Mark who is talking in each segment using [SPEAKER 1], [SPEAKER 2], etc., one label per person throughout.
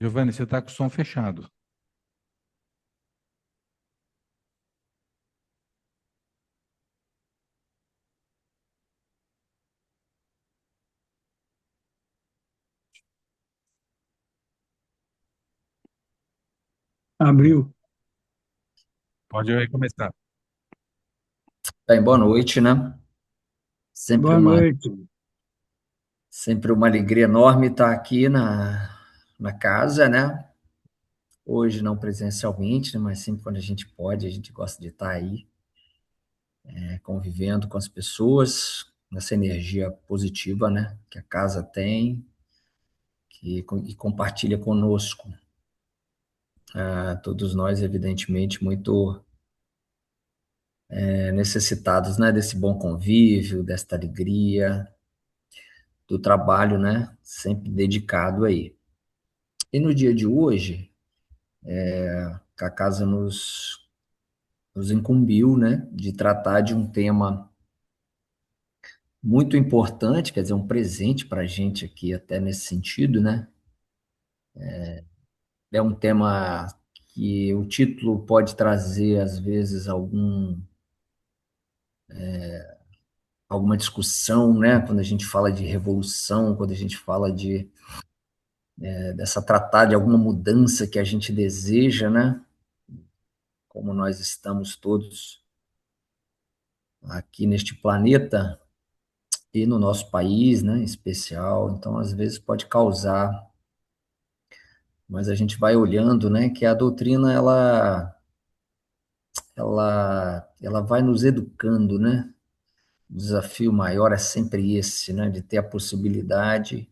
[SPEAKER 1] Giovanni, você está com o som fechado.
[SPEAKER 2] Abriu.
[SPEAKER 1] Pode aí começar.
[SPEAKER 3] Bem, boa noite, né? Sempre
[SPEAKER 2] Boa
[SPEAKER 3] uma,
[SPEAKER 2] noite.
[SPEAKER 3] sempre uma alegria enorme estar aqui na casa, né? Hoje não presencialmente, né? Mas sempre quando a gente pode, a gente gosta de estar aí, convivendo com as pessoas, nessa energia positiva, né? Que a casa tem, e compartilha conosco. Todos nós, evidentemente, muito necessitados, né? Desse bom convívio, desta alegria, do trabalho, né? Sempre dedicado aí. E no dia de hoje, a casa nos incumbiu, né, de tratar de um tema muito importante, quer dizer, um presente para a gente aqui, até nesse sentido, né? É um tema que o título pode trazer, às vezes, alguma discussão, né? Quando a gente fala de revolução, quando a gente fala dessa tratar de alguma mudança que a gente deseja, né? Como nós estamos todos aqui neste planeta, e no nosso país, né, em especial, então às vezes pode causar, mas a gente vai olhando, né, que a doutrina ela vai nos educando, né? O desafio maior é sempre esse, né, de ter a possibilidade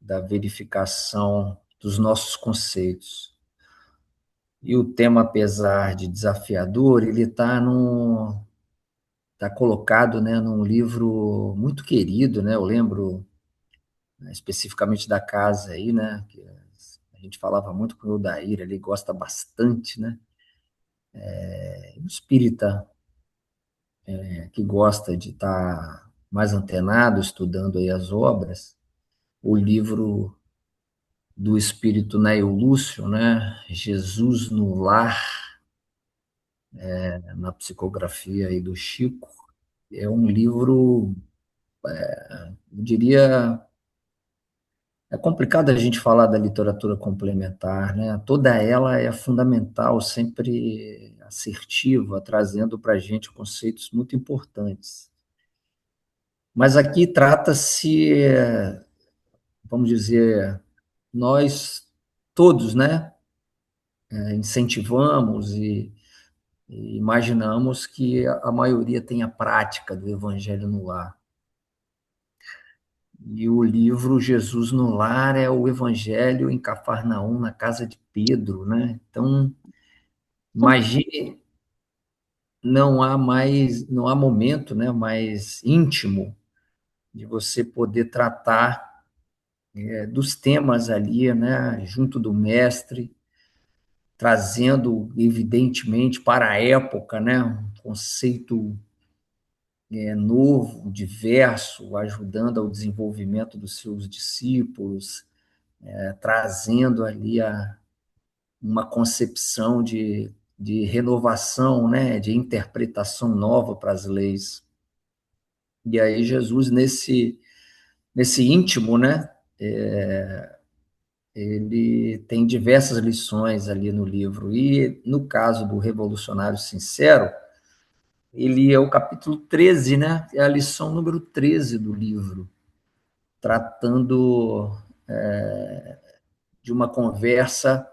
[SPEAKER 3] da verificação dos nossos conceitos. E o tema, apesar de desafiador, ele tá colocado, né, num livro muito querido, né? Eu lembro, né, especificamente da casa aí, né? Que a gente falava muito com o Odair, ele gosta bastante, né? O espírita, que gosta de estar mais antenado, estudando aí as obras, o livro do espírito Neio Lúcio, né? Jesus no Lar, na psicografia aí do Chico, é um livro, eu diria. É complicado a gente falar da literatura complementar, né? Toda ela é fundamental, sempre assertiva, trazendo para a gente conceitos muito importantes. Mas aqui trata-se, vamos dizer, nós todos, né, incentivamos e imaginamos que a maioria tenha prática do Evangelho no lar. E o livro Jesus no Lar é o Evangelho em Cafarnaum, na casa de Pedro, né? Então, imagine, não há momento, né, mais íntimo de você poder tratar dos temas ali, né, junto do mestre, trazendo evidentemente para a época, né, um conceito novo, diverso, ajudando ao desenvolvimento dos seus discípulos, trazendo ali uma concepção de renovação, né, de interpretação nova para as leis. E aí Jesus, nesse íntimo, né, ele tem diversas lições ali no livro. E no caso do Revolucionário Sincero, ele é o capítulo 13, né, é a lição número 13 do livro, tratando de uma conversa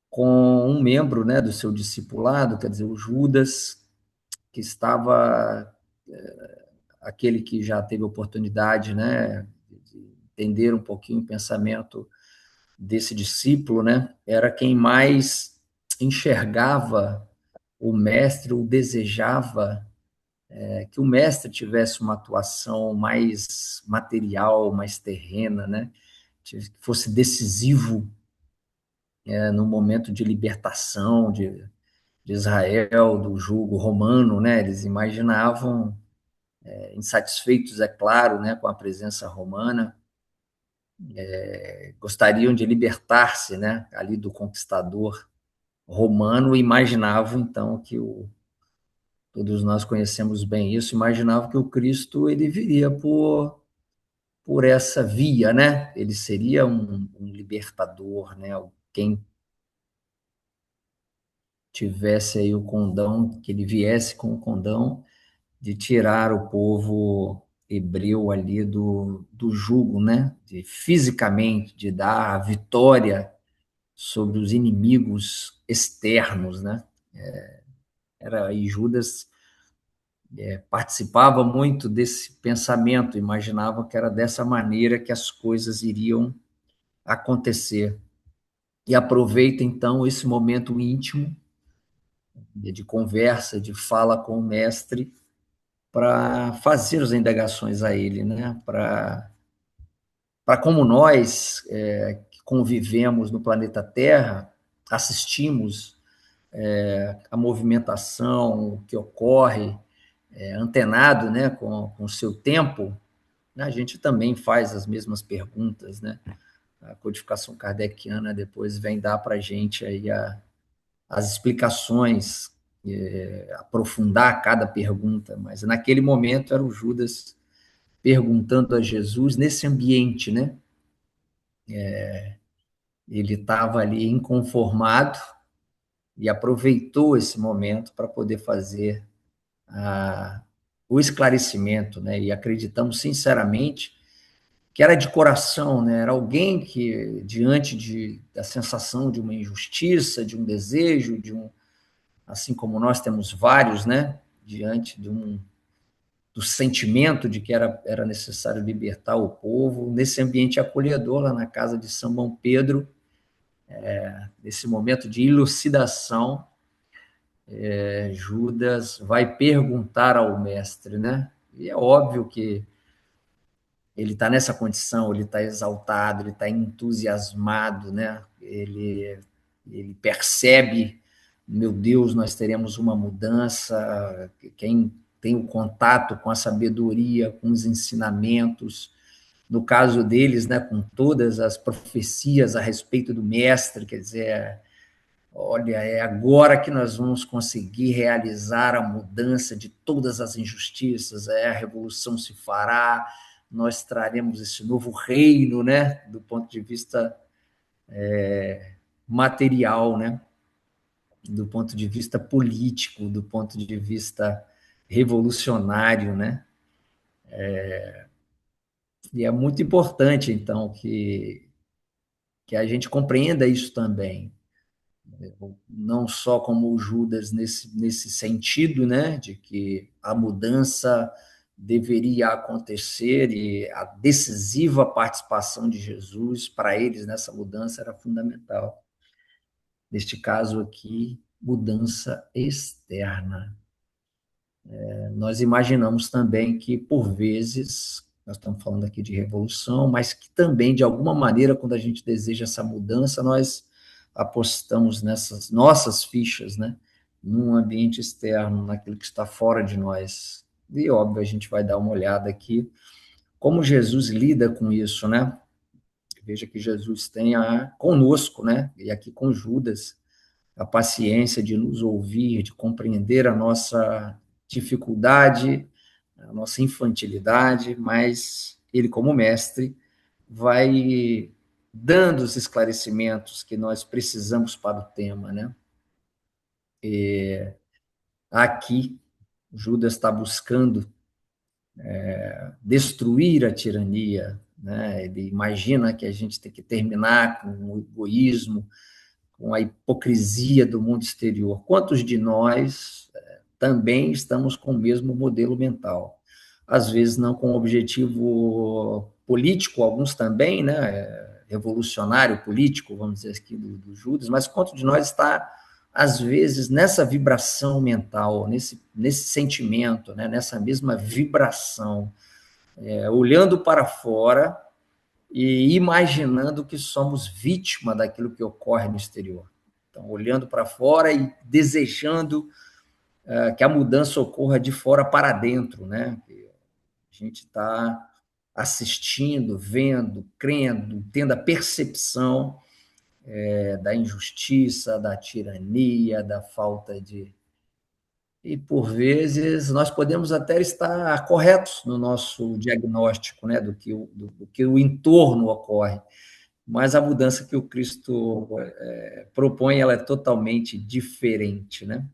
[SPEAKER 3] com um membro, né, do seu discipulado, quer dizer, o Judas, que estava, aquele que já teve oportunidade, né, de entender um pouquinho o pensamento desse discípulo, né, era quem mais enxergava o mestre, ou desejava que o mestre tivesse uma atuação mais material, mais terrena, né, que fosse decisivo no momento de libertação de Israel, do jugo romano, né, eles imaginavam, insatisfeitos, é claro, né, com a presença romana, gostariam de libertar-se, né, ali do conquistador romano, e imaginavam então que todos nós conhecemos bem isso, imaginavam que o Cristo ele viria por essa via, né? Ele seria um libertador, né? Quem tivesse aí o condão, que ele viesse com o condão de tirar o povo hebreu ali do jugo, né? Fisicamente, de dar a vitória sobre os inimigos externos, né? E Judas participava muito desse pensamento, imaginava que era dessa maneira que as coisas iriam acontecer. E aproveita então esse momento íntimo de conversa, de fala com o mestre, para fazer as indagações a ele, né? Para como nós que convivemos no planeta Terra, assistimos a movimentação que ocorre, antenado, né, com o seu tempo, né, a gente também faz as mesmas perguntas, né? A codificação kardeciana depois vem dar para a gente aí as explicações, aprofundar cada pergunta, mas naquele momento era o Judas perguntando a Jesus nesse ambiente, né? Ele estava ali inconformado e aproveitou esse momento para poder fazer o esclarecimento, né? E acreditamos sinceramente que era de coração, né? Era alguém que, diante da sensação de uma injustiça, de um desejo, assim como nós temos vários, né? Diante do sentimento de que era necessário libertar o povo, nesse ambiente acolhedor, lá na casa de São Pedro, nesse momento de elucidação, Judas vai perguntar ao mestre, né? E é óbvio que ele está nessa condição, ele está exaltado, ele está entusiasmado, né? Ele percebe, meu Deus, nós teremos uma mudança. Quem tem o contato com a sabedoria, com os ensinamentos, no caso deles, né, com todas as profecias a respeito do mestre, quer dizer, olha, é agora que nós vamos conseguir realizar a mudança de todas as injustiças, a revolução se fará, nós traremos esse novo reino, né, do ponto de vista material, né, do ponto de vista político, do ponto de vista revolucionário, né, e é muito importante, então, que a gente compreenda isso também, não só como o Judas nesse sentido, né, de que a mudança deveria acontecer e a decisiva participação de Jesus para eles nessa mudança era fundamental. Neste caso aqui, mudança externa. Nós imaginamos também que, por vezes, nós estamos falando aqui de revolução, mas que também, de alguma maneira, quando a gente deseja essa mudança, nós apostamos nessas nossas fichas, né? Num ambiente externo, naquilo que está fora de nós. E, óbvio, a gente vai dar uma olhada aqui como Jesus lida com isso, né? Veja que Jesus tem conosco, né? E aqui com Judas, a paciência de nos ouvir, de compreender a nossa dificuldade, a nossa infantilidade, mas ele, como mestre, vai dando os esclarecimentos que nós precisamos para o tema, né? Aqui, Judas está buscando destruir a tirania, né? Ele imagina que a gente tem que terminar com o egoísmo, com a hipocrisia do mundo exterior. Quantos de nós também estamos com o mesmo modelo mental? Às vezes não com objetivo político, alguns também, né? Revolucionário político, vamos dizer aqui, do Judas, mas quanto de nós está, às vezes, nessa vibração mental, nesse sentimento, né? Nessa mesma vibração, olhando para fora e imaginando que somos vítima daquilo que ocorre no exterior. Então, olhando para fora e desejando que a mudança ocorra de fora para dentro, né? A gente está assistindo, vendo, crendo, tendo a percepção da injustiça, da tirania, da falta de. E, por vezes, nós podemos até estar corretos no nosso diagnóstico, né, do que o entorno ocorre, mas a mudança que o Cristo propõe, ela é totalmente diferente, né?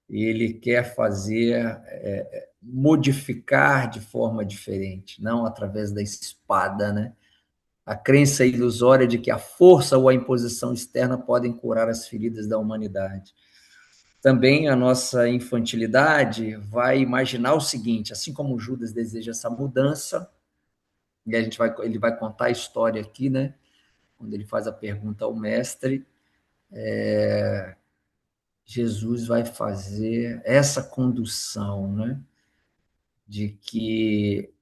[SPEAKER 3] Ele quer modificar de forma diferente, não através da espada, né? A crença ilusória de que a força ou a imposição externa podem curar as feridas da humanidade. Também a nossa infantilidade vai imaginar o seguinte: assim como Judas deseja essa mudança, e ele vai contar a história aqui, né? Quando ele faz a pergunta ao mestre, Jesus vai fazer essa condução, né? De que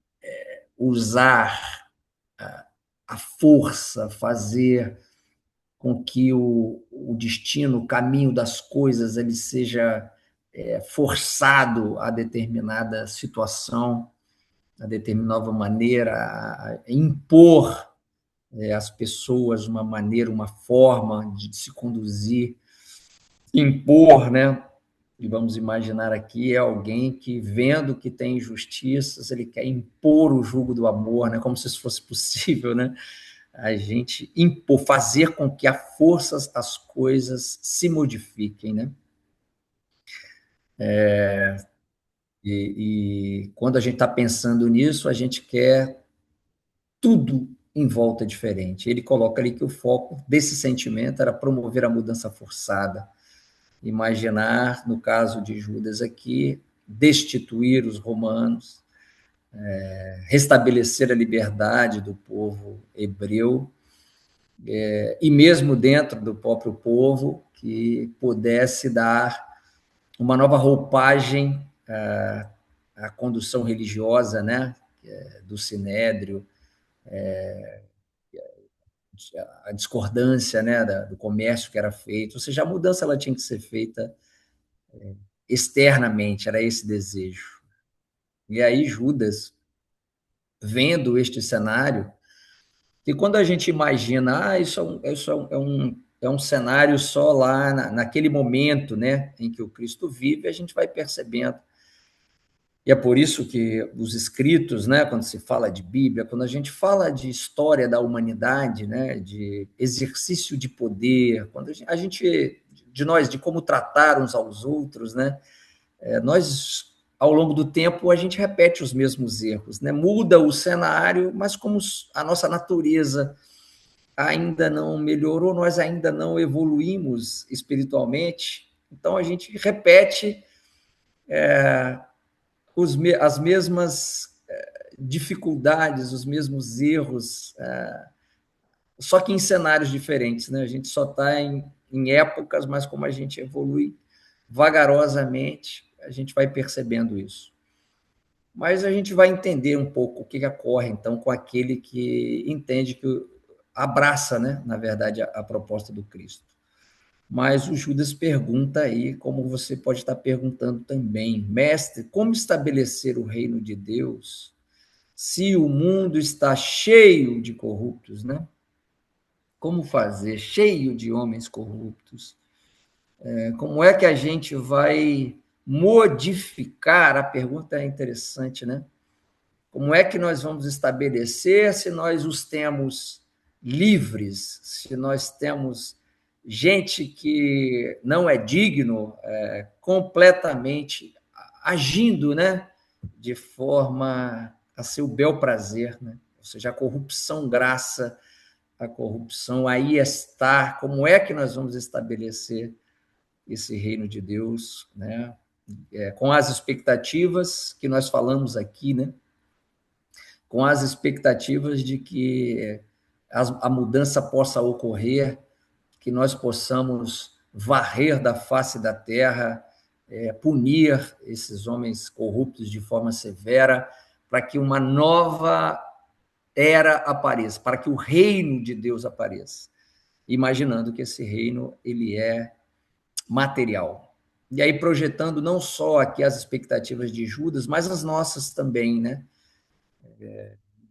[SPEAKER 3] usar a força, fazer com que o destino, o caminho das coisas, ele seja forçado a determinada situação, a determinada maneira, a impor às pessoas uma maneira, uma forma de se conduzir, impor, né? E vamos imaginar aqui alguém que, vendo que tem injustiças, ele quer impor o jugo do amor, né? Como se isso fosse possível, né? A gente impor, fazer com que a força as coisas se modifiquem, né? E quando a gente está pensando nisso, a gente quer tudo em volta diferente. Ele coloca ali que o foco desse sentimento era promover a mudança forçada, imaginar, no caso de Judas aqui, destituir os romanos, restabelecer a liberdade do povo hebreu, e mesmo dentro do próprio povo, que pudesse dar uma nova roupagem à condução religiosa, né, do Sinédrio, a discordância, né, do comércio que era feito, ou seja, a mudança ela tinha que ser feita externamente, era esse desejo. E aí Judas, vendo este cenário, que quando a gente imagina, isso é um cenário só lá naquele momento, né, em que o Cristo vive, a gente vai percebendo. E é por isso que os escritos, né, quando se fala de Bíblia, quando a gente fala de história da humanidade, né, de exercício de poder, quando a gente de nós, de como tratar uns aos outros, né, nós, ao longo do tempo, a gente repete os mesmos erros, né? Muda o cenário, mas como a nossa natureza ainda não melhorou, nós ainda não evoluímos espiritualmente, então a gente repete as mesmas dificuldades, os mesmos erros, só que em cenários diferentes, né? A gente só está em épocas, mas como a gente evolui vagarosamente, a gente vai percebendo isso. Mas a gente vai entender um pouco o que ocorre, então, com aquele que entende, que abraça, né, na verdade, a proposta do Cristo. Mas o Judas pergunta aí, como você pode estar perguntando também, mestre, como estabelecer o reino de Deus se o mundo está cheio de corruptos, né? Como fazer? Cheio de homens corruptos. Como é que a gente vai modificar? A pergunta é interessante, né? Como é que nós vamos estabelecer se nós os temos livres, se nós temos gente que não é digno, completamente agindo, né, de forma a seu bel prazer, né? Ou seja, a corrupção graça, a corrupção aí está. Como é que nós vamos estabelecer esse reino de Deus, né? Com as expectativas que nós falamos aqui, né? Com as expectativas de que a mudança possa ocorrer, que nós possamos varrer da face da terra, punir esses homens corruptos de forma severa, para que uma nova era apareça, para que o reino de Deus apareça, imaginando que esse reino ele é material. E aí projetando não só aqui as expectativas de Judas, mas as nossas também, né?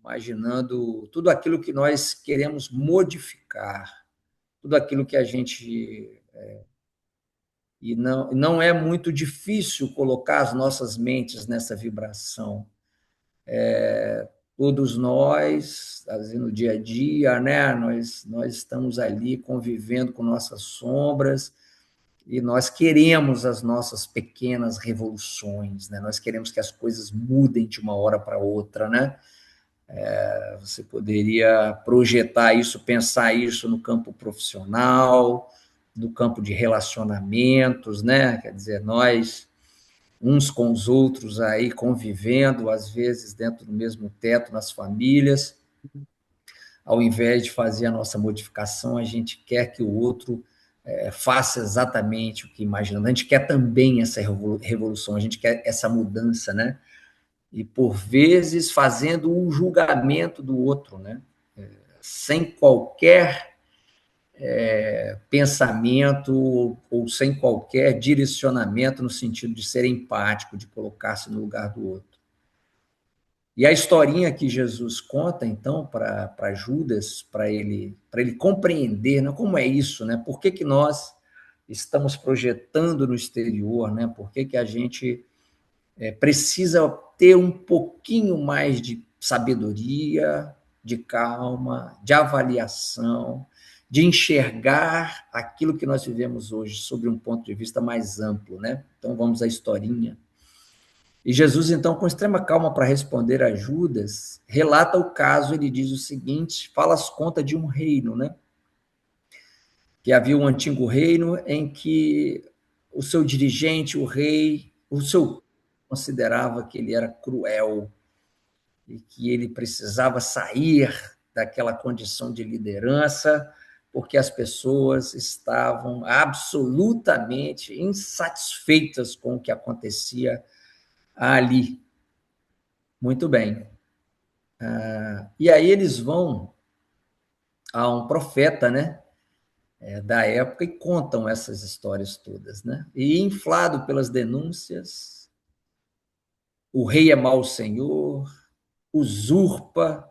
[SPEAKER 3] Imaginando tudo aquilo que nós queremos modificar, tudo aquilo que a gente. E não é muito difícil colocar as nossas mentes nessa vibração. Todos nós, assim, no dia a dia, né? Nós estamos ali convivendo com nossas sombras e nós queremos as nossas pequenas revoluções, né? Nós queremos que as coisas mudem de uma hora para outra, né? Você poderia projetar isso, pensar isso no campo profissional, no campo de relacionamentos, né? Quer dizer, nós uns com os outros aí convivendo, às vezes dentro do mesmo teto, nas famílias, ao invés de fazer a nossa modificação, a gente quer que o outro faça exatamente o que imaginamos. A gente quer também essa revolução, a gente quer essa mudança, né? E por vezes fazendo o julgamento do outro, né? Sem qualquer pensamento ou sem qualquer direcionamento no sentido de ser empático, de colocar-se no lugar do outro. E a historinha que Jesus conta, então, para Judas, para ele compreender, né, como é isso, né? Por que nós estamos projetando no exterior, né? Por que a gente precisa ter um pouquinho mais de sabedoria, de calma, de avaliação, de enxergar aquilo que nós vivemos hoje sobre um ponto de vista mais amplo, né? Então vamos à historinha. E Jesus, então, com extrema calma para responder a Judas, relata o caso, ele diz o seguinte, fala as contas de um reino, né? Que havia um antigo reino em que o seu dirigente, o rei, o seu considerava que ele era cruel e que ele precisava sair daquela condição de liderança, porque as pessoas estavam absolutamente insatisfeitas com o que acontecia ali. Muito bem. E aí eles vão a um profeta, né, da época e contam essas histórias todas, né? E inflado pelas denúncias, o rei é mau senhor, usurpa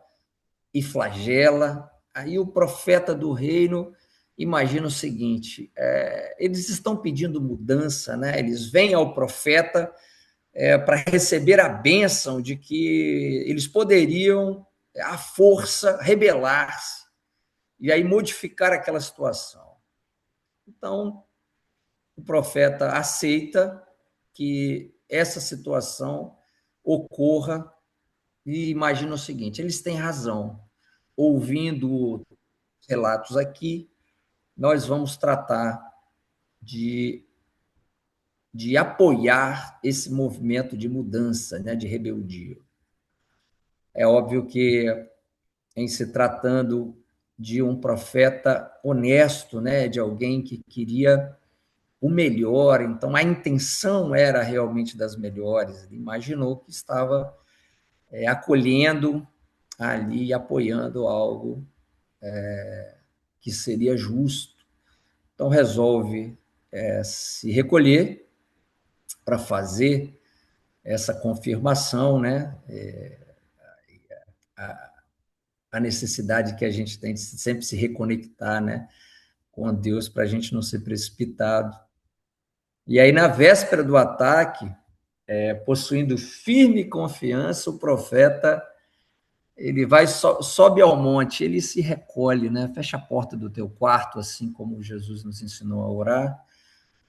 [SPEAKER 3] e flagela. Aí o profeta do reino imagina o seguinte: eles estão pedindo mudança, né? Eles vêm ao profeta para receber a bênção de que eles poderiam, à força, rebelar-se e aí modificar aquela situação. Então, o profeta aceita que essa situação ocorra e imagina o seguinte: eles têm razão. Ouvindo relatos aqui, nós vamos tratar de, de apoiar esse movimento de mudança, né, de rebeldia. É óbvio que, em se tratando de um profeta honesto, né, de alguém que queria o melhor, então a intenção era realmente das melhores, ele imaginou que estava acolhendo ali e apoiando algo que seria justo. Então resolve se recolher para fazer essa confirmação, né? A necessidade que a gente tem de sempre se reconectar, né, com Deus para a gente não ser precipitado. E aí, na véspera do ataque, possuindo firme confiança, o profeta ele vai sobe ao monte, ele se recolhe, né? Fecha a porta do teu quarto, assim como Jesus nos ensinou a orar,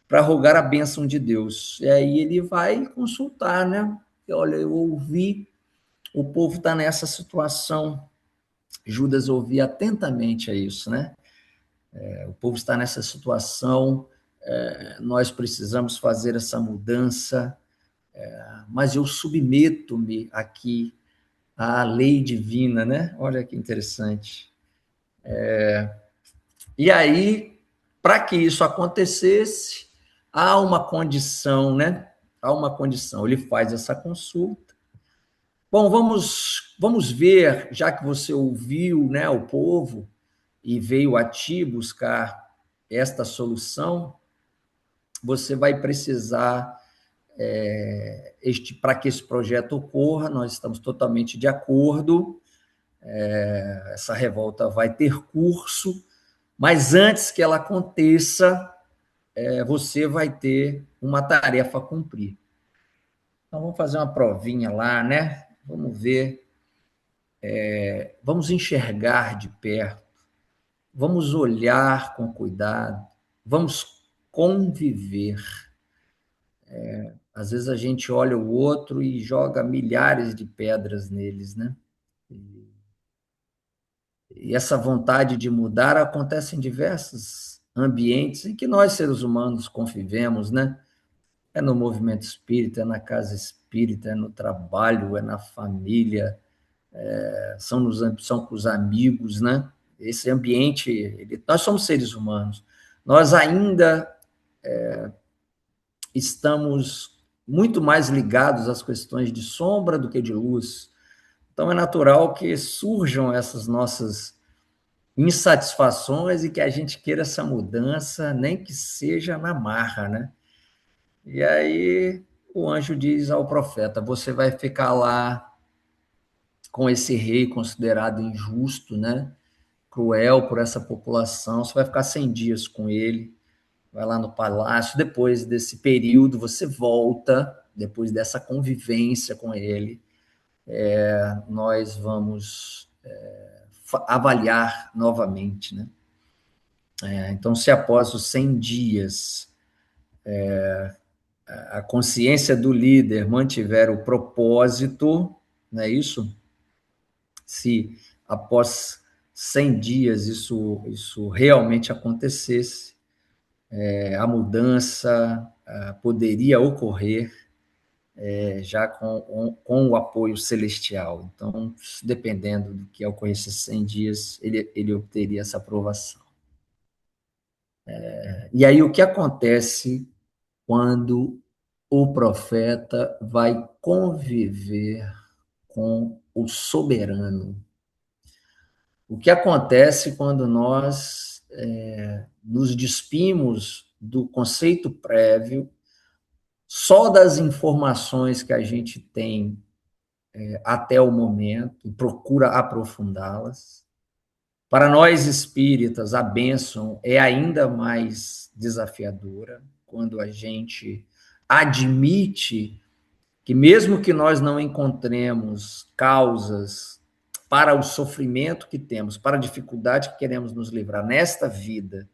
[SPEAKER 3] para rogar a bênção de Deus. E aí ele vai consultar, né? E, olha, eu ouvi, o povo está nessa situação. Judas ouvia atentamente a isso, né? O povo está nessa situação, nós precisamos fazer essa mudança, mas eu submeto-me aqui à lei divina, né? Olha que interessante. E aí, para que isso acontecesse, há uma condição, né? Há uma condição. Ele faz essa consulta. Bom, vamos ver, já que você ouviu, né, o povo e veio a ti buscar esta solução, você vai precisar, para que esse projeto ocorra, nós estamos totalmente de acordo, essa revolta vai ter curso, mas antes que ela aconteça, você vai ter uma tarefa a cumprir. Então, vamos fazer uma provinha lá, né? Vamos ver, vamos enxergar de perto, vamos olhar com cuidado, vamos conviver. Às vezes a gente olha o outro e joga milhares de pedras neles, né? E essa vontade de mudar acontece em diversos ambientes em que nós, seres humanos, convivemos, né? É no movimento espírita, é na casa espírita, é no trabalho, é na família, são com os amigos, né? Esse ambiente, nós somos seres humanos, nós ainda estamos muito mais ligados às questões de sombra do que de luz. Então é natural que surjam essas nossas insatisfações e que a gente queira essa mudança, nem que seja na marra, né? E aí o anjo diz ao profeta: você vai ficar lá com esse rei considerado injusto, né? Cruel por essa população, você vai ficar 100 dias com ele, vai lá no palácio, depois desse período você volta, depois dessa convivência com ele, nós vamos avaliar novamente, né? Então, se após os 100 dias a consciência do líder mantiver o propósito, não é isso? Se após 100 dias isso realmente acontecesse, a mudança poderia ocorrer já com o apoio celestial. Então, dependendo do que ocorresse esses 100 dias, ele obteria essa aprovação. E aí, o que acontece quando o profeta vai conviver com o soberano? O que acontece quando nós nos despimos do conceito prévio, só das informações que a gente tem até o momento, e procura aprofundá-las? Para nós espíritas, a bênção é ainda mais desafiadora quando a gente admite que, mesmo que nós não encontremos causas para o sofrimento que temos, para a dificuldade que queremos nos livrar nesta vida,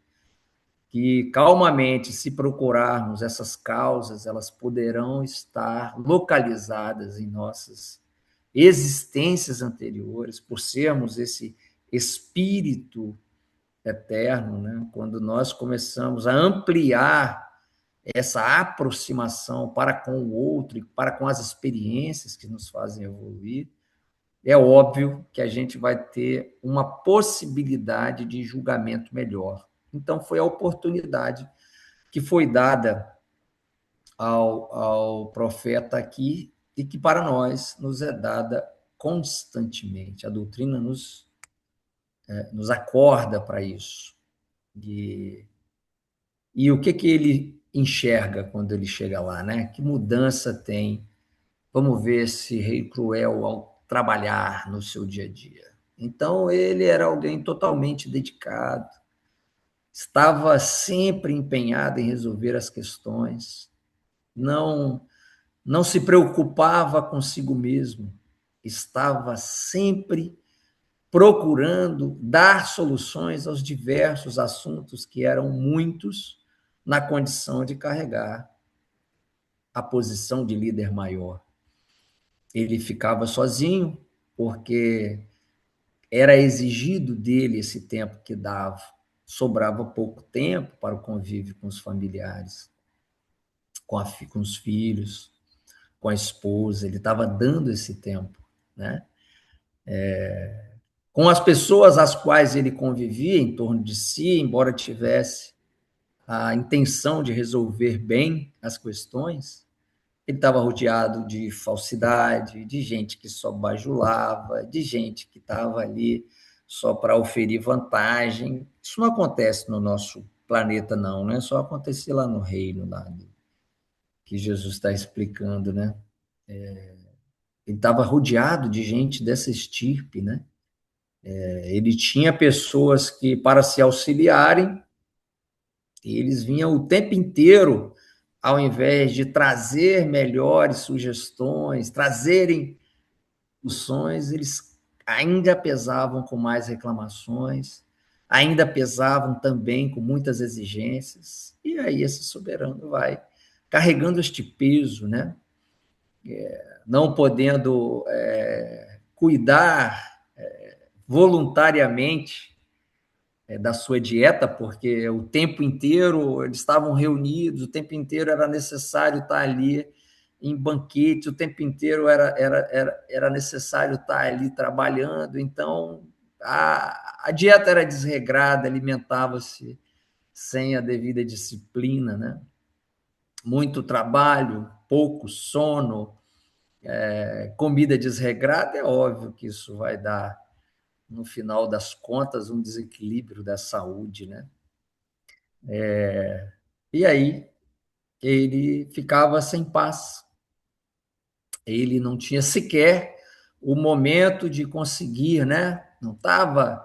[SPEAKER 3] que calmamente, se procurarmos essas causas, elas poderão estar localizadas em nossas existências anteriores, por sermos esse espírito eterno, né? Quando nós começamos a ampliar essa aproximação para com o outro e para com as experiências que nos fazem evoluir, é óbvio que a gente vai ter uma possibilidade de julgamento melhor. Então, foi a oportunidade que foi dada ao profeta aqui e que para nós nos é dada constantemente. A doutrina nos acorda para isso. E o que ele enxerga quando ele chega lá, né? Que mudança tem? Vamos ver esse rei cruel ao trabalhar no seu dia a dia. Então, ele era alguém totalmente dedicado, estava sempre empenhado em resolver as questões, não se preocupava consigo mesmo, estava sempre procurando dar soluções aos diversos assuntos que eram muitos, na condição de carregar a posição de líder maior. Ele ficava sozinho, porque era exigido dele esse tempo que dava. Sobrava pouco tempo para o convívio com os familiares, com os filhos, com a esposa. Ele estava dando esse tempo, né? Com as pessoas às quais ele convivia em torno de si, embora tivesse a intenção de resolver bem as questões, ele estava rodeado de falsidade, de gente que só bajulava, de gente que estava ali só para oferir vantagem. Isso não acontece no nosso planeta, não, né? Só acontecia lá no reino, lá, que Jesus está explicando, né? Ele estava rodeado de gente dessa estirpe, né? Ele tinha pessoas que, para se auxiliarem, eles vinham o tempo inteiro, ao invés de trazer melhores sugestões, trazerem soluções, eles ainda pesavam com mais reclamações, ainda pesavam também com muitas exigências, e aí esse soberano vai carregando este peso, né? Não podendo cuidar voluntariamente da sua dieta, porque o tempo inteiro eles estavam reunidos, o tempo inteiro era necessário estar ali em banquete, o tempo inteiro era necessário estar ali trabalhando, então a dieta era desregrada, alimentava-se sem a devida disciplina, né? Muito trabalho, pouco sono, comida desregrada, é óbvio que isso vai dar, no final das contas, um desequilíbrio da saúde, né? E aí ele ficava sem paz. Ele não tinha sequer o momento de conseguir, né? Não estava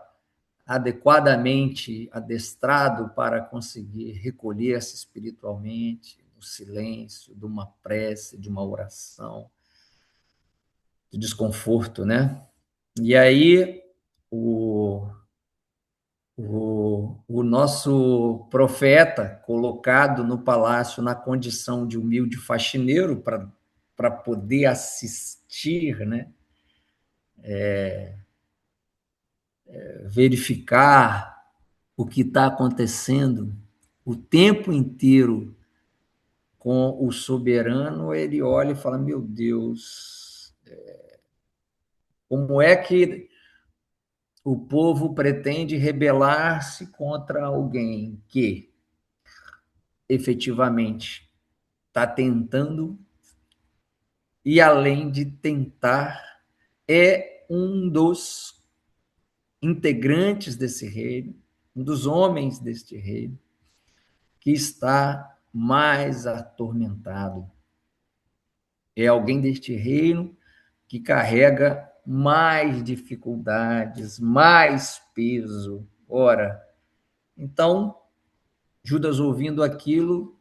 [SPEAKER 3] adequadamente adestrado para conseguir recolher-se espiritualmente, no silêncio, de uma prece, de uma oração, de desconforto, né? E aí o, o nosso profeta, colocado no palácio na condição de humilde faxineiro para poder assistir, né? Verificar o que está acontecendo o tempo inteiro com o soberano, ele olha e fala: meu Deus, como é que o povo pretende rebelar-se contra alguém que efetivamente está tentando e, além de tentar, é um dos integrantes desse reino, um dos homens deste reino, que está mais atormentado. É alguém deste reino que carrega mais dificuldades, mais peso. Ora, então, Judas, ouvindo aquilo,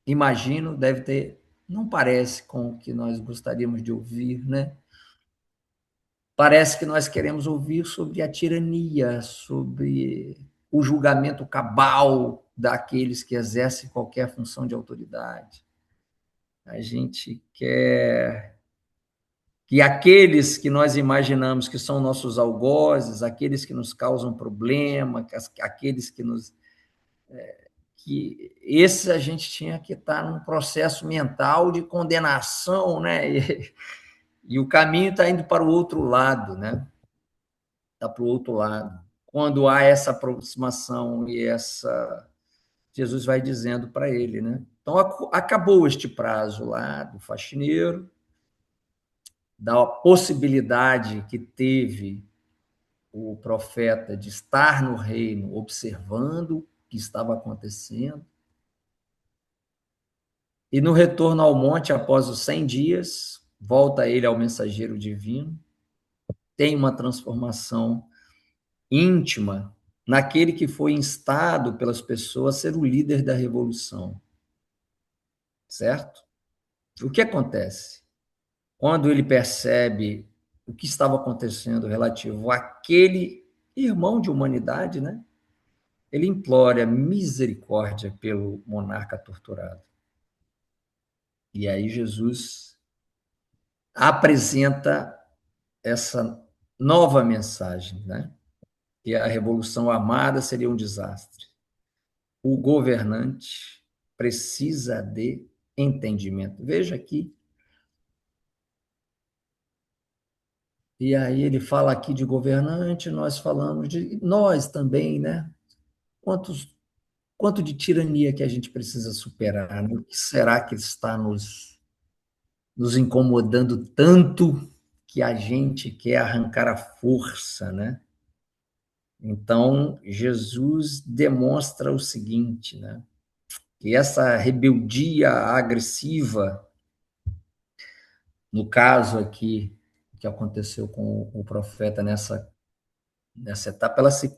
[SPEAKER 3] imagino, deve ter, não parece com o que nós gostaríamos de ouvir, né? Parece que nós queremos ouvir sobre a tirania, sobre o julgamento cabal daqueles que exercem qualquer função de autoridade. A gente quer que aqueles que nós imaginamos que são nossos algozes, aqueles que nos causam problema, aqueles que nos. Que esse a gente tinha que estar num processo mental de condenação, né? E o caminho está indo para o outro lado, né? Está para o outro lado. Quando há essa aproximação e essa. Jesus vai dizendo para ele, né? Então, acabou este prazo lá do faxineiro, da possibilidade que teve o profeta de estar no reino observando o que estava acontecendo. E no retorno ao monte, após os 100 dias, volta ele ao mensageiro divino, tem uma transformação íntima naquele que foi instado pelas pessoas a ser o líder da revolução, certo? O que acontece? Quando ele percebe o que estava acontecendo relativo àquele irmão de humanidade, né? Ele implora misericórdia pelo monarca torturado. E aí Jesus apresenta essa nova mensagem, né? Que a revolução armada seria um desastre. O governante precisa de entendimento. Veja aqui. E aí ele fala aqui de governante, nós falamos de nós também, né? Quanto de tirania que a gente precisa superar, né? O que será que está nos incomodando tanto que a gente quer arrancar a força, né? Então, Jesus demonstra o seguinte, né? Que essa rebeldia agressiva, no caso aqui, que aconteceu com o profeta nessa etapa, ela se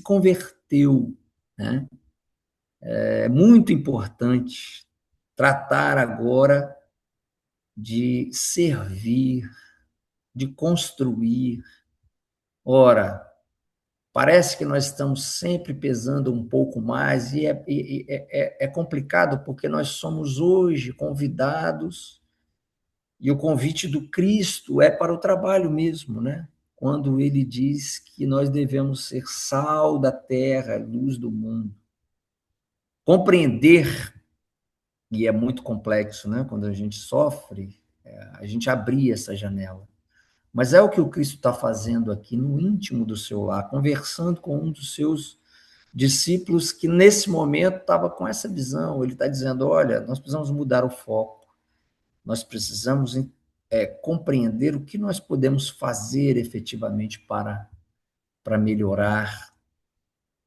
[SPEAKER 3] converteu, né? É muito importante tratar agora de servir, de construir. Ora, parece que nós estamos sempre pesando um pouco mais, e é complicado porque nós somos hoje convidados, e o convite do Cristo é para o trabalho mesmo, né? Quando ele diz que nós devemos ser sal da terra, luz do mundo. Compreender, e é muito complexo, né? Quando a gente sofre, a gente abrir essa janela. Mas é o que o Cristo está fazendo aqui no íntimo do seu lar, conversando com um dos seus discípulos que nesse momento estava com essa visão. Ele está dizendo: olha, nós precisamos mudar o foco, nós precisamos compreender o que nós podemos fazer efetivamente para melhorar,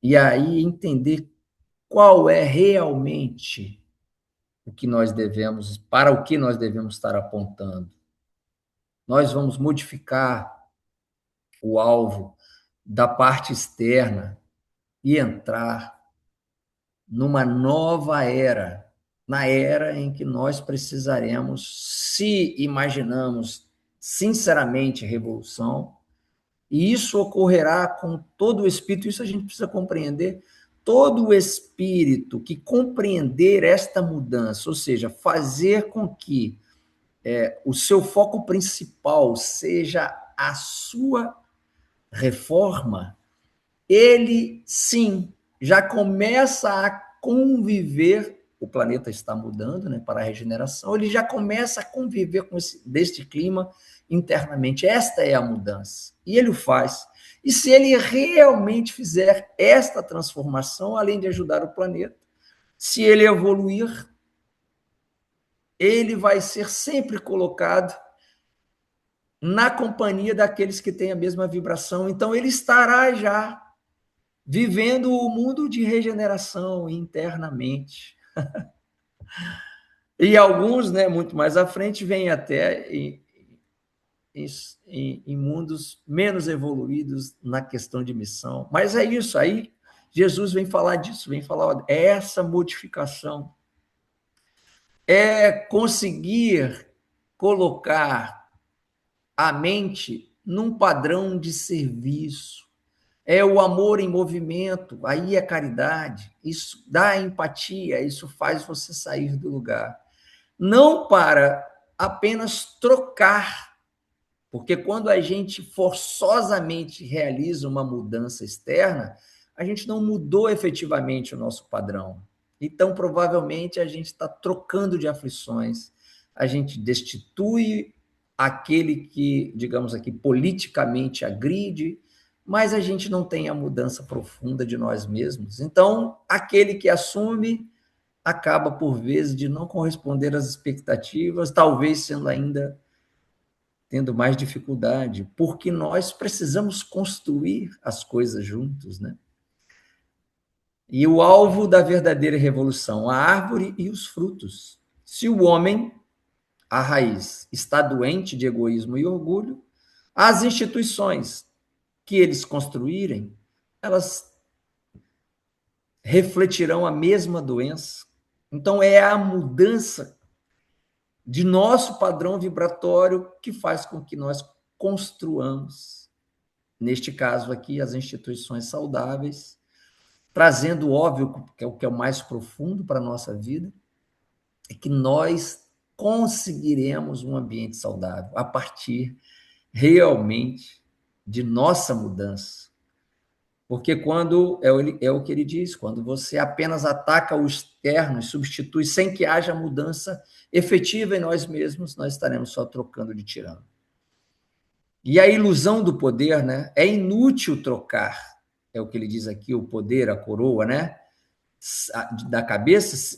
[SPEAKER 3] e aí entender qual é realmente o que nós devemos, para o que nós devemos estar apontando. Nós vamos modificar o alvo da parte externa e entrar numa nova era, na era em que nós precisaremos, se imaginamos sinceramente revolução, e isso ocorrerá com todo o espírito, isso a gente precisa compreender, todo o espírito que compreender esta mudança, ou seja, fazer com que o seu foco principal seja a sua reforma, ele sim já começa a conviver. O planeta está mudando, né, para a regeneração, ele já começa a conviver com deste clima internamente. Esta é a mudança. E ele o faz. E se ele realmente fizer esta transformação, além de ajudar o planeta, se ele evoluir, ele vai ser sempre colocado na companhia daqueles que têm a mesma vibração. Então, ele estará já vivendo o mundo de regeneração internamente. E alguns, né, muito mais à frente, vêm até em mundos menos evoluídos na questão de missão. Mas é isso aí. Jesus vem falar disso, vem falar, é essa modificação, é conseguir colocar a mente num padrão de serviço, é o amor em movimento, aí é caridade, isso dá empatia, isso faz você sair do lugar. Não para apenas trocar, porque quando a gente forçosamente realiza uma mudança externa, a gente não mudou efetivamente o nosso padrão. Então, provavelmente, a gente está trocando de aflições, a gente destitui aquele que, digamos aqui, politicamente agride, mas a gente não tem a mudança profunda de nós mesmos. Então, aquele que assume acaba, por vezes, de não corresponder às expectativas, talvez sendo ainda tendo mais dificuldade, porque nós precisamos construir as coisas juntos, né? E o alvo da verdadeira revolução, a árvore e os frutos. Se o homem, a raiz, está doente de egoísmo e orgulho, as instituições que eles construírem, elas refletirão a mesma doença. Então, é a mudança de nosso padrão vibratório que faz com que nós construamos, neste caso aqui, as instituições saudáveis, trazendo, óbvio, que é o mais profundo para a nossa vida, é que nós conseguiremos um ambiente saudável a partir realmente de nossa mudança. Porque quando, é o que ele diz, quando você apenas ataca o externo e substitui sem que haja mudança efetiva em nós mesmos, nós estaremos só trocando de tirano. E a ilusão do poder, né? É inútil trocar, é o que ele diz aqui, o poder, a coroa, né?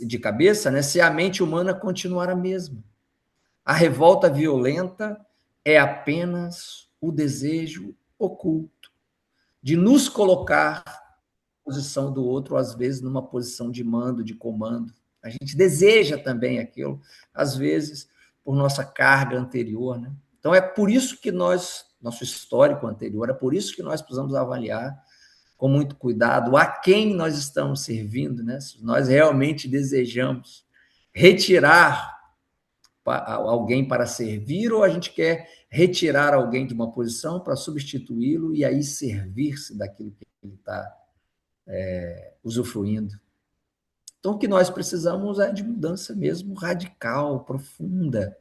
[SPEAKER 3] De cabeça, né? Se a mente humana continuar a mesma. A revolta violenta é apenas o desejo oculto. de nos colocar na posição do outro, às vezes numa posição de mando, de comando. A gente deseja também aquilo, às vezes por nossa carga anterior, né? Então é por isso que nosso histórico anterior, é por isso que nós precisamos avaliar com muito cuidado a quem nós estamos servindo, né? Se nós realmente desejamos retirar alguém para servir, ou a gente quer retirar alguém de uma posição para substituí-lo e aí servir-se daquilo que ele está usufruindo. Então, o que nós precisamos é de mudança mesmo radical, profunda,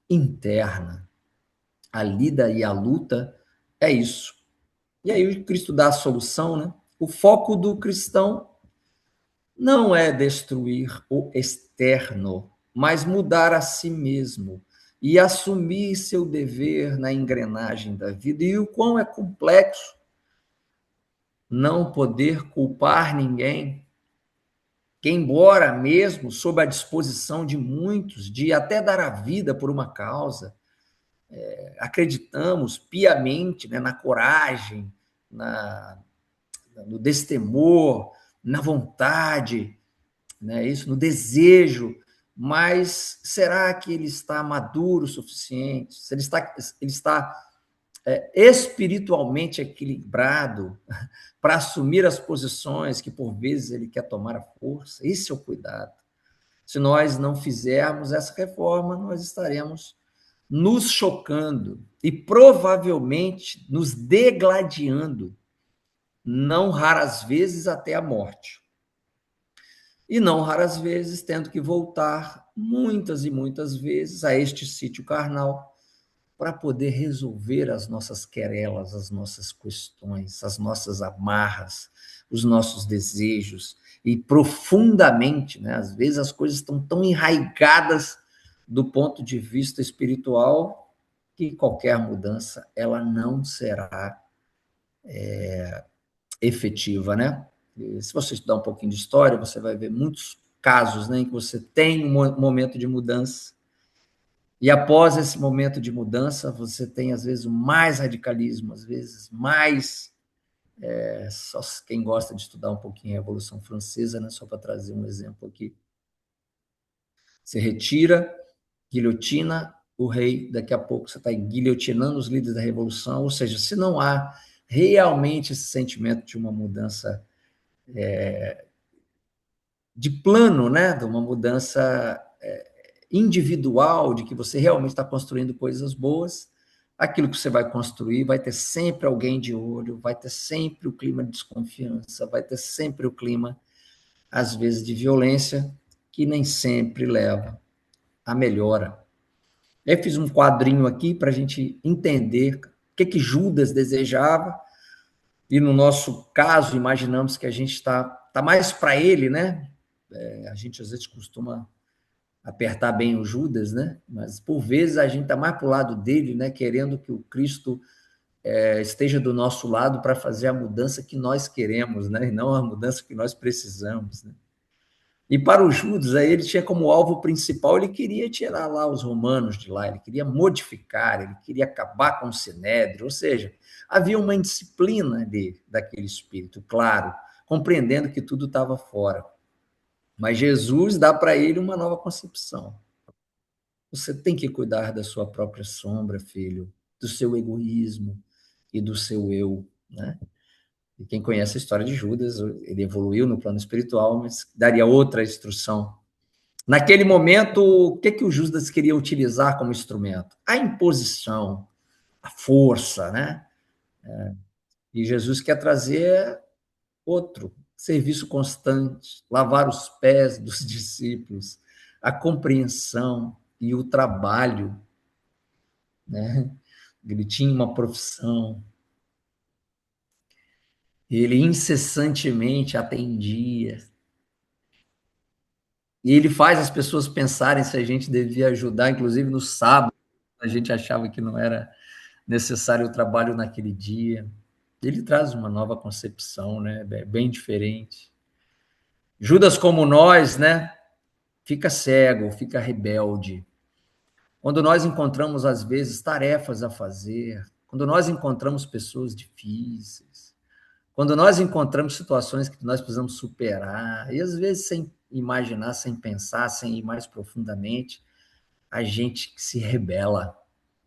[SPEAKER 3] interna. A lida e a luta é isso. E aí o Cristo dá a solução, né? O foco do cristão não é destruir o externo, mas mudar a si mesmo e assumir seu dever na engrenagem da vida. E o quão é complexo não poder culpar ninguém, que embora mesmo sob a disposição de muitos, de até dar a vida por uma causa, acreditamos piamente, né, na coragem, no destemor, na vontade, né, isso, no desejo, mas será que ele está maduro o suficiente? Se ele está espiritualmente equilibrado para assumir as posições que por vezes ele quer tomar à força? Esse é o cuidado. Se nós não fizermos essa reforma, nós estaremos nos chocando e provavelmente nos degladiando, não raras vezes até a morte. E não raras vezes tendo que voltar muitas e muitas vezes a este sítio carnal para poder resolver as nossas querelas, as nossas questões, as nossas amarras, os nossos desejos. E profundamente, né, às vezes as coisas estão tão enraigadas do ponto de vista espiritual que qualquer mudança ela não será efetiva, né? E se você estudar um pouquinho de história, você vai ver muitos casos, né, em que você tem um momento de mudança e após esse momento de mudança você tem às vezes mais radicalismo, às vezes mais só quem gosta de estudar um pouquinho a Revolução Francesa, né, só para trazer um exemplo aqui, você retira, guilhotina o rei, daqui a pouco você está guilhotinando os líderes da revolução, ou seja, se não há realmente esse sentimento de uma mudança de plano, né, de uma mudança individual, de que você realmente está construindo coisas boas, aquilo que você vai construir vai ter sempre alguém de olho, vai ter sempre o clima de desconfiança, vai ter sempre o clima, às vezes, de violência, que nem sempre leva à melhora. Eu fiz um quadrinho aqui para a gente entender o que Judas desejava, e no nosso caso, imaginamos que a gente está mais para ele, né? A gente às vezes costuma apertar bem o Judas, né? Mas por vezes a gente está mais para o lado dele, né? Querendo que o Cristo esteja do nosso lado para fazer a mudança que nós queremos, né? E não a mudança que nós precisamos, né? E para o Judas, aí ele tinha como alvo principal, ele queria tirar lá os romanos de lá, ele queria modificar, ele queria acabar com o Sinédrio, ou seja, havia uma indisciplina daquele espírito, claro, compreendendo que tudo estava fora. Mas Jesus dá para ele uma nova concepção. Você tem que cuidar da sua própria sombra, filho, do seu egoísmo e do seu eu, né? E quem conhece a história de Judas, ele evoluiu no plano espiritual, mas daria outra instrução. Naquele momento, o que o Judas queria utilizar como instrumento? A imposição, a força, né? E Jesus quer trazer outro serviço constante, lavar os pés dos discípulos, a compreensão e o trabalho, né? Ele tinha uma profissão, ele incessantemente atendia. E ele faz as pessoas pensarem se a gente devia ajudar, inclusive no sábado, a gente achava que não era necessário o trabalho naquele dia. Ele traz uma nova concepção, né? Bem diferente. Judas, como nós, né? Fica cego, fica rebelde. Quando nós encontramos, às vezes, tarefas a fazer, quando nós encontramos pessoas difíceis, Quando nós encontramos situações que nós precisamos superar, e às vezes sem imaginar, sem pensar, sem ir mais profundamente, a gente se rebela.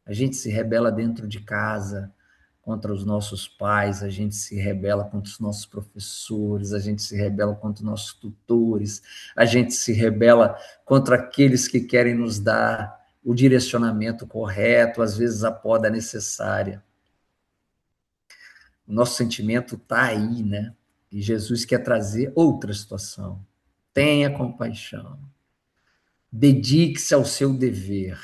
[SPEAKER 3] A gente se rebela dentro de casa contra os nossos pais, a gente se rebela contra os nossos professores, a gente se rebela contra os nossos tutores, a gente se rebela contra aqueles que querem nos dar o direcionamento correto, às vezes a poda necessária. O nosso sentimento está aí, né? E Jesus quer trazer outra situação. Tenha compaixão. Dedique-se ao seu dever.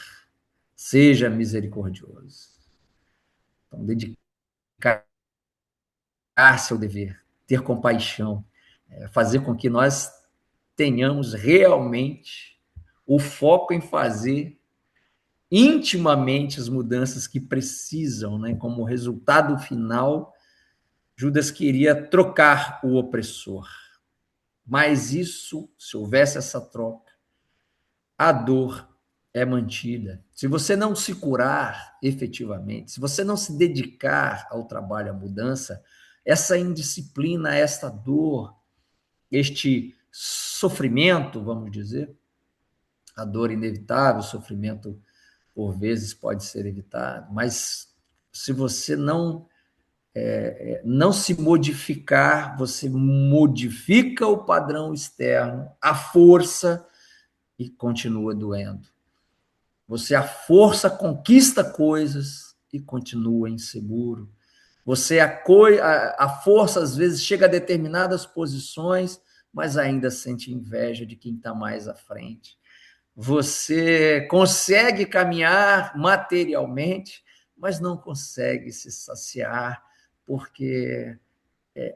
[SPEAKER 3] Seja misericordioso. Então, dedicar-se ao dever, ter compaixão, fazer com que nós tenhamos realmente o foco em fazer intimamente as mudanças que precisam, né? Como resultado final, Judas queria trocar o opressor. Mas isso, se houvesse essa troca, a dor é mantida. Se você não se curar efetivamente, se você não se dedicar ao trabalho, à mudança, essa indisciplina, esta dor, este sofrimento, vamos dizer, a dor inevitável, o sofrimento por vezes pode ser evitado, mas se você não se modificar, você modifica o padrão externo, a força e continua doendo. Você, a força, conquista coisas e continua inseguro. Você, a força, às vezes, chega a determinadas posições, mas ainda sente inveja de quem está mais à frente. Você consegue caminhar materialmente, mas não consegue se saciar, porque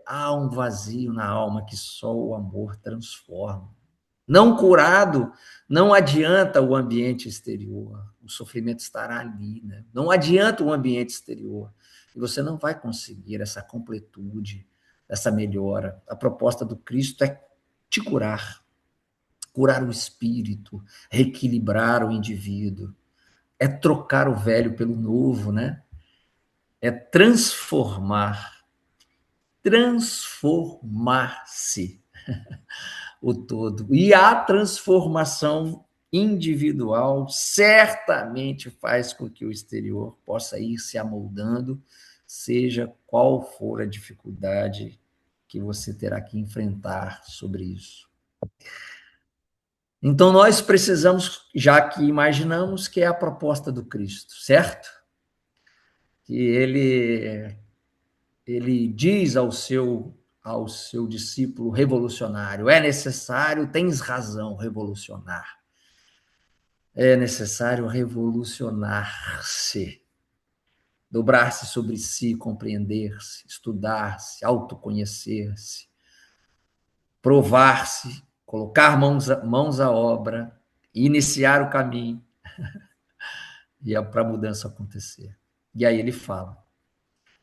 [SPEAKER 3] há um vazio na alma que só o amor transforma. Não curado, não adianta o ambiente exterior. O sofrimento estará ali, né? Não adianta o ambiente exterior. E você não vai conseguir essa completude, essa melhora. A proposta do Cristo é te curar, curar o espírito, reequilibrar o indivíduo. É trocar o velho pelo novo, né? É transformar-se o todo. E a transformação individual certamente faz com que o exterior possa ir se amoldando, seja qual for a dificuldade que você terá que enfrentar sobre isso. Então, nós precisamos, já que imaginamos que é a proposta do Cristo, certo? Que ele diz ao seu discípulo revolucionário: é necessário, tens razão, revolucionar. É necessário revolucionar-se, dobrar-se sobre si, compreender-se, estudar-se, autoconhecer-se, provar-se, colocar mãos à obra, iniciar o caminho e para a mudança acontecer. E aí ele fala: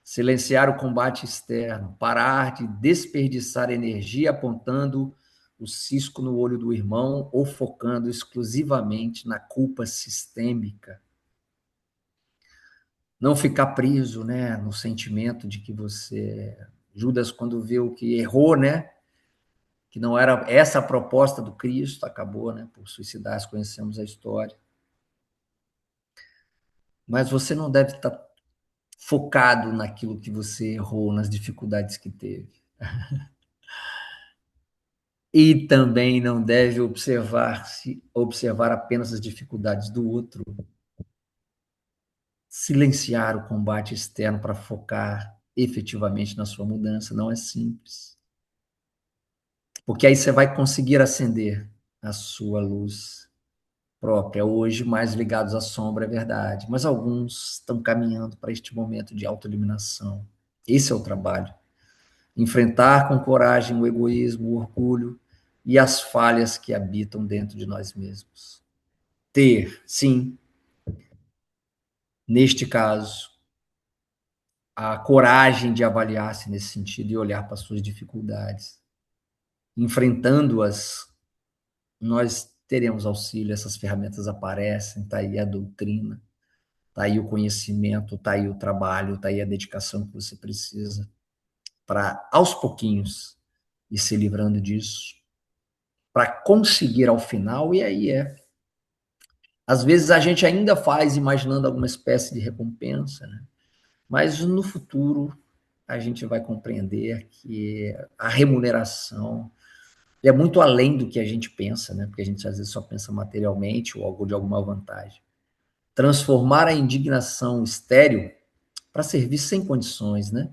[SPEAKER 3] silenciar o combate externo, parar de desperdiçar energia apontando o cisco no olho do irmão ou focando exclusivamente na culpa sistêmica. Não ficar preso, né, no sentimento de que você... Judas, quando viu que errou, né, que não era essa a proposta do Cristo, acabou, né, por suicidar-se, conhecemos a história. Mas você não deve estar focado naquilo que você errou, nas dificuldades que teve. E também não deve observar apenas as dificuldades do outro. Silenciar o combate externo para focar efetivamente na sua mudança não é simples. Porque aí você vai conseguir acender a sua luz própria. Hoje, mais ligados à sombra, é verdade. Mas alguns estão caminhando para este momento de autoeliminação. Esse é o trabalho. Enfrentar com coragem o egoísmo, o orgulho e as falhas que habitam dentro de nós mesmos. Ter, sim, neste caso, a coragem de avaliar-se nesse sentido e olhar para as suas dificuldades. Enfrentando-as, nós teremos auxílio, essas ferramentas aparecem, está aí a doutrina, está aí o conhecimento, está aí o trabalho, está aí a dedicação que você precisa. para, aos pouquinhos, ir se livrando disso, para conseguir ao final, e aí Às vezes a gente ainda faz imaginando alguma espécie de recompensa, né? Mas no futuro a gente vai compreender que a remuneração é muito além do que a gente pensa, né? Porque a gente às vezes só pensa materialmente ou algo de alguma vantagem. Transformar a indignação estéril para servir sem condições, né?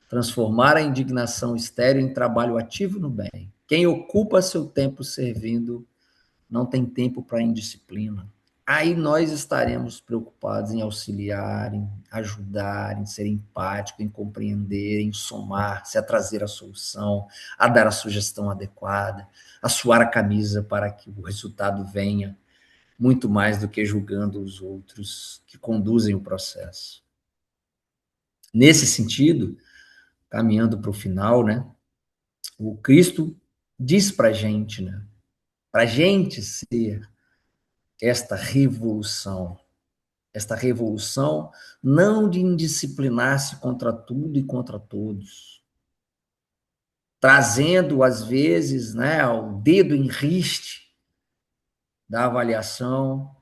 [SPEAKER 3] Transformar a indignação estéril em trabalho ativo no bem. Quem ocupa seu tempo servindo não tem tempo para indisciplina. Aí nós estaremos preocupados em auxiliar, em ajudar, em ser empático, em compreender, em somar-se, a trazer a solução, a dar a sugestão adequada, a suar a camisa para que o resultado venha, muito mais do que julgando os outros que conduzem o processo. Nesse sentido, caminhando para o final, né, o Cristo diz para a gente, né, para a gente ser esta revolução, não de indisciplinar-se contra tudo e contra todos, trazendo, às vezes, né, o dedo em riste da avaliação,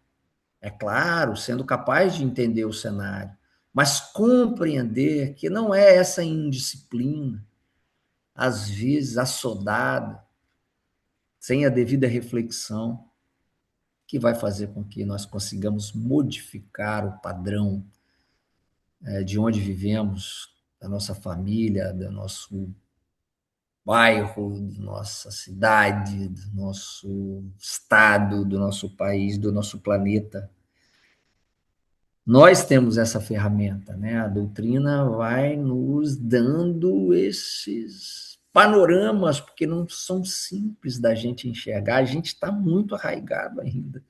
[SPEAKER 3] é claro, sendo capaz de entender o cenário, mas compreender que não é essa indisciplina, às vezes assodada, sem a devida reflexão, que vai fazer com que nós consigamos modificar o padrão de onde vivemos, da nossa família, do nosso bairro, da nossa cidade, do nosso estado, do nosso país, do nosso planeta. Nós temos essa ferramenta, né? A doutrina vai nos dando esses panoramas, porque não são simples da gente enxergar, a gente está muito arraigado ainda.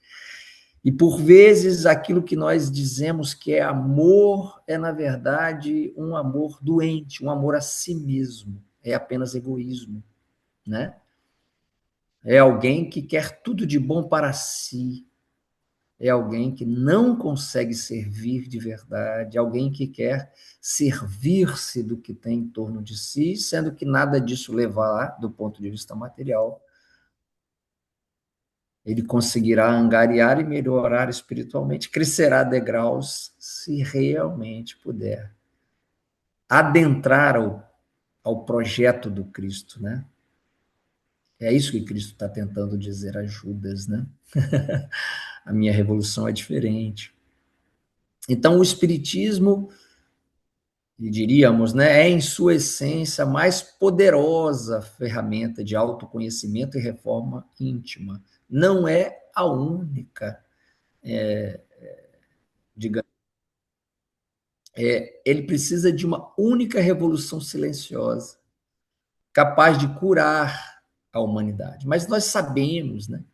[SPEAKER 3] E por vezes aquilo que nós dizemos que é amor é, na verdade, um amor doente, um amor a si mesmo. É apenas egoísmo, né? É alguém que quer tudo de bom para si. É alguém que não consegue servir de verdade, alguém que quer servir-se do que tem em torno de si, sendo que nada disso levará, do ponto de vista material, ele conseguirá angariar e melhorar espiritualmente, crescerá degraus se realmente puder adentrar ao projeto do Cristo, né? É isso que Cristo está tentando dizer a Judas, né? A minha revolução é diferente. Então, o Espiritismo, e diríamos, né, é em sua essência a mais poderosa ferramenta de autoconhecimento e reforma íntima. Não é a única, digamos. Ele precisa de uma única revolução silenciosa, capaz de curar a humanidade. Mas nós sabemos, né,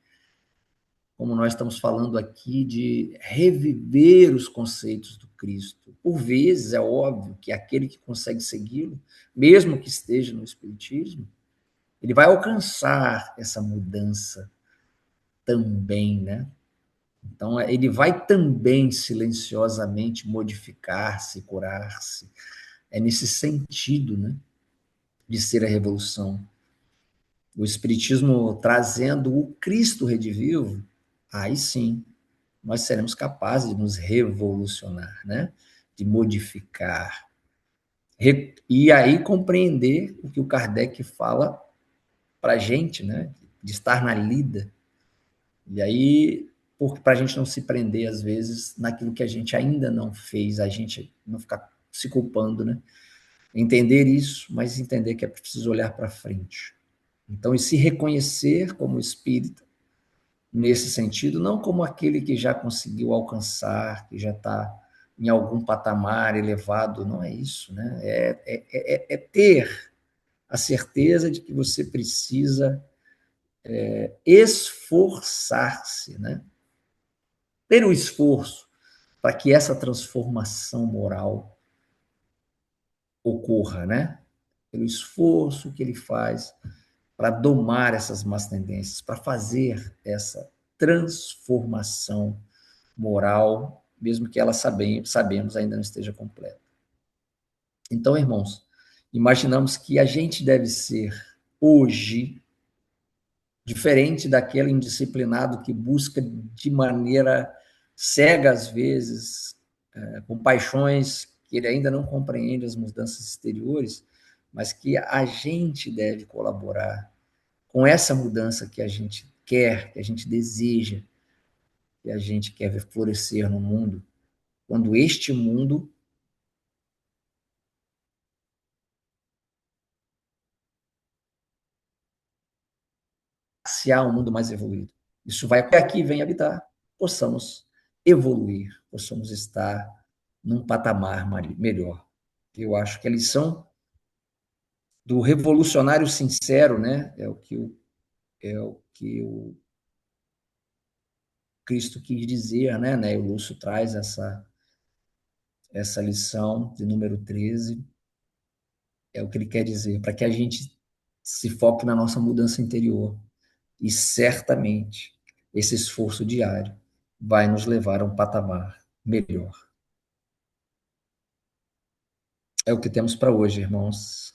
[SPEAKER 3] como nós estamos falando aqui, de reviver os conceitos do Cristo. Por vezes, é óbvio que aquele que consegue segui-lo, mesmo que esteja no Espiritismo, ele vai alcançar essa mudança também, né? Então, ele vai também silenciosamente modificar-se, curar-se. É nesse sentido, né, de ser a revolução. O Espiritismo trazendo o Cristo redivivo, aí sim, nós seremos capazes de nos revolucionar, né? De modificar. E aí compreender o que o Kardec fala para a gente, né? De estar na lida. E aí, para a gente não se prender, às vezes, naquilo que a gente ainda não fez, a gente não ficar se culpando, né? Entender isso, mas entender que é preciso olhar para frente. Então, e se reconhecer como espírita, nesse sentido, não como aquele que já conseguiu alcançar, que já está em algum patamar elevado, não é isso, né? É ter a certeza de que você precisa esforçar-se, né? Ter o esforço para que essa transformação moral ocorra, né? Pelo esforço que ele faz para domar essas más tendências, para fazer essa transformação moral, mesmo que ela sabemos ainda não esteja completa. Então, irmãos, imaginamos que a gente deve ser, hoje, diferente daquele indisciplinado que busca de maneira cega, às vezes, com paixões que ele ainda não compreende as mudanças exteriores, mas que a gente deve colaborar com essa mudança que a gente quer, que a gente deseja, que a gente quer ver florescer no mundo, quando este mundo se há um mundo mais evoluído. Isso vai até aqui vem habitar, possamos evoluir, possamos estar num patamar melhor. Eu acho que a lição do revolucionário sincero, né, é o que o Cristo quis dizer, né, e o Lúcio traz essa lição de número 13, é o que ele quer dizer, para que a gente se foque na nossa mudança interior. E certamente esse esforço diário vai nos levar a um patamar melhor. É o que temos para hoje, irmãos.